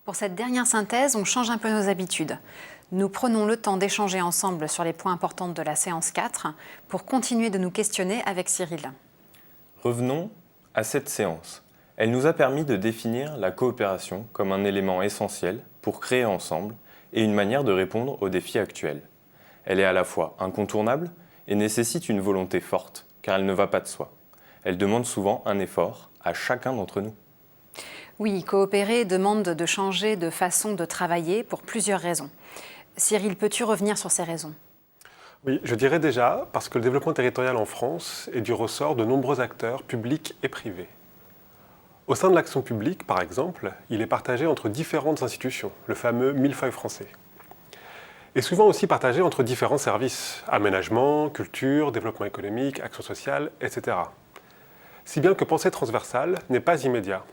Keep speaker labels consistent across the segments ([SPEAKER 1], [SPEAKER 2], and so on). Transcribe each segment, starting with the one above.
[SPEAKER 1] Pour cette dernière synthèse, on change un peu nos habitudes. Nous prenons le temps d'échanger ensemble sur les points importants de la séance 4 pour continuer de nous questionner avec Cyril.
[SPEAKER 2] Revenons à cette séance. Elle nous a permis de définir la coopération comme un élément essentiel pour créer ensemble et une manière de répondre aux défis actuels. Elle est à la fois incontournable et nécessite une volonté forte, car elle ne va pas de soi. Elle demande souvent un effort à chacun d'entre nous.
[SPEAKER 1] Oui, coopérer demande de changer de façon de travailler pour plusieurs raisons. Cyril, peux-tu revenir sur ces raisons ?
[SPEAKER 3] Oui, je dirais déjà parce que le développement territorial en France est du ressort de nombreux acteurs publics et privés. Au sein de l'action publique, par exemple, il est partagé entre différentes institutions, le fameux millefeuille français. Et souvent aussi partagé entre différents services, aménagement, culture, développement économique, action sociale, etc. Si bien que penser transversale n'est pas immédiat.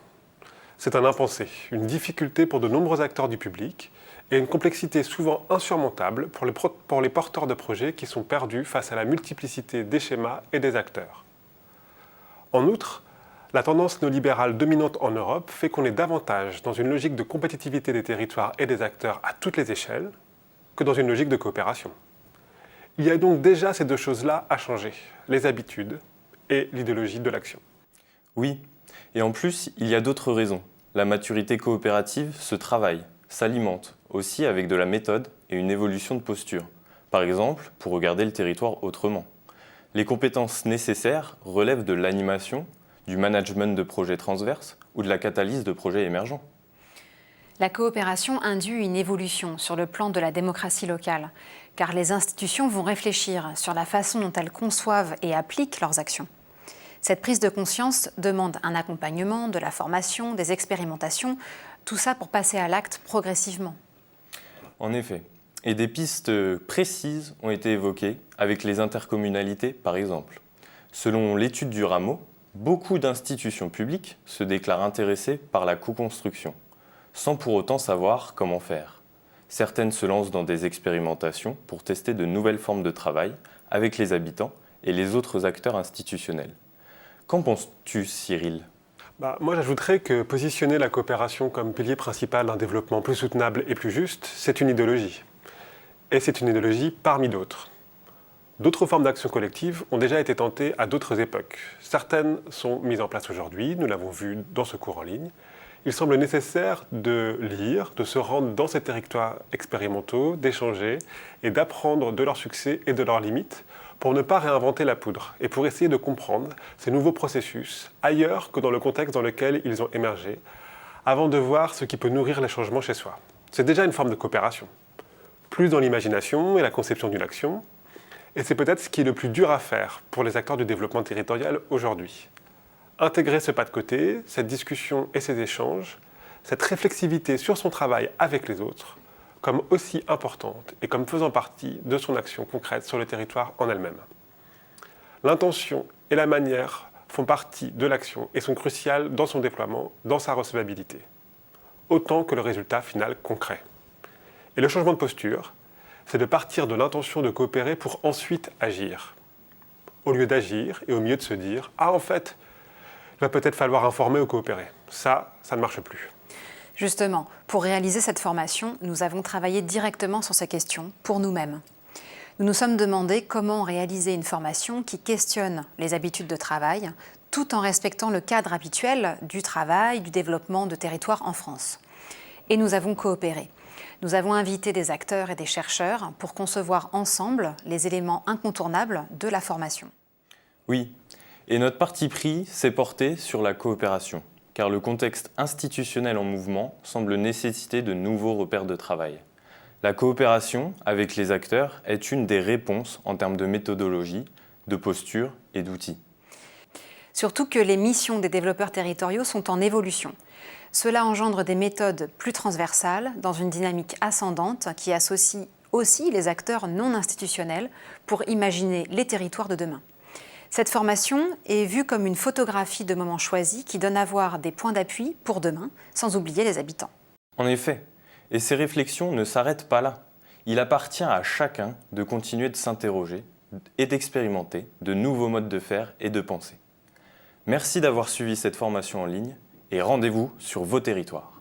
[SPEAKER 3] C'est un impensé, une difficulté pour de nombreux acteurs du public et une complexité souvent insurmontable pour les porteurs de projets qui sont perdus face à la multiplicité des schémas et des acteurs. En outre, la tendance néolibérale dominante en Europe fait qu'on est davantage dans une logique de compétitivité des territoires et des acteurs à toutes les échelles que dans une logique de coopération. Il y a donc déjà ces deux choses-là à changer, les habitudes et l'idéologie de l'action.
[SPEAKER 2] Oui, et en plus, il y a d'autres raisons. La maturité coopérative se travaille, s'alimente, aussi avec de la méthode et une évolution de posture. Par exemple, pour regarder le territoire autrement. Les compétences nécessaires relèvent de l'animation, du management de projets transverses ou de la catalyse de projets émergents.
[SPEAKER 1] La coopération induit une évolution sur le plan de la démocratie locale, car les institutions vont réfléchir sur la façon dont elles conçoivent et appliquent leurs actions. Cette prise de conscience demande un accompagnement, de la formation, des expérimentations, tout ça pour passer à l'acte progressivement.
[SPEAKER 2] En effet, et des pistes précises ont été évoquées avec les intercommunalités par exemple. Selon l'étude du Rameau, beaucoup d'institutions publiques se déclarent intéressées par la co-construction, sans pour autant savoir comment faire. Certaines se lancent dans des expérimentations pour tester de nouvelles formes de travail avec les habitants et les autres acteurs institutionnels. Qu'en penses-tu, Cyril ?
[SPEAKER 3] Moi, j'ajouterais que positionner la coopération comme pilier principal d'un développement plus soutenable et plus juste, c'est une idéologie. Et c'est une idéologie parmi d'autres. D'autres formes d'action collective ont déjà été tentées à d'autres époques. Certaines sont mises en place aujourd'hui, nous l'avons vu dans ce cours en ligne. Il semble nécessaire de lire, de se rendre dans ces territoires expérimentaux, d'échanger et d'apprendre de leurs succès et de leurs limites pour ne pas réinventer la poudre et pour essayer de comprendre ces nouveaux processus ailleurs que dans le contexte dans lequel ils ont émergé, avant de voir ce qui peut nourrir les changements chez soi. C'est déjà une forme de coopération, plus dans l'imagination et la conception d'une action, et c'est peut-être ce qui est le plus dur à faire pour les acteurs du développement territorial aujourd'hui. Intégrer ce pas de côté, cette discussion et ces échanges, cette réflexivité sur son travail avec les autres, comme aussi importante et comme faisant partie de son action concrète sur le territoire en elle-même. L'intention et la manière font partie de l'action et sont cruciales dans son déploiement, dans sa recevabilité, autant que le résultat final concret. Et le changement de posture, c'est de partir de l'intention de coopérer pour ensuite agir. Au lieu d'agir et au milieu de se dire « Ah, en fait, il va peut-être falloir informer ou coopérer. » Ça ne marche plus.
[SPEAKER 1] Justement, pour réaliser cette formation, nous avons travaillé directement sur ces questions pour nous-mêmes. Nous nous sommes demandé comment réaliser une formation qui questionne les habitudes de travail, tout en respectant le cadre habituel du travail, du développement de territoires en France. Et nous avons coopéré. Nous avons invité des acteurs et des chercheurs pour concevoir ensemble les éléments incontournables de la formation.
[SPEAKER 2] Oui, et notre parti pris s'est porté sur la coopération, car le contexte institutionnel en mouvement semble nécessiter de nouveaux repères de travail. La coopération avec les acteurs est une des réponses en termes de méthodologie, de posture et d'outils.
[SPEAKER 1] Surtout que les missions des développeurs territoriaux sont en évolution. Cela engendre des méthodes plus transversales, dans une dynamique ascendante qui associe aussi les acteurs non institutionnels pour imaginer les territoires de demain. Cette formation est vue comme une photographie de moments choisis qui donne à voir des points d'appui pour demain, sans oublier les habitants.
[SPEAKER 2] En effet, et ces réflexions ne s'arrêtent pas là. Il appartient à chacun de continuer de s'interroger et d'expérimenter de nouveaux modes de faire et de penser. Merci d'avoir suivi cette formation en ligne et rendez-vous sur vos territoires.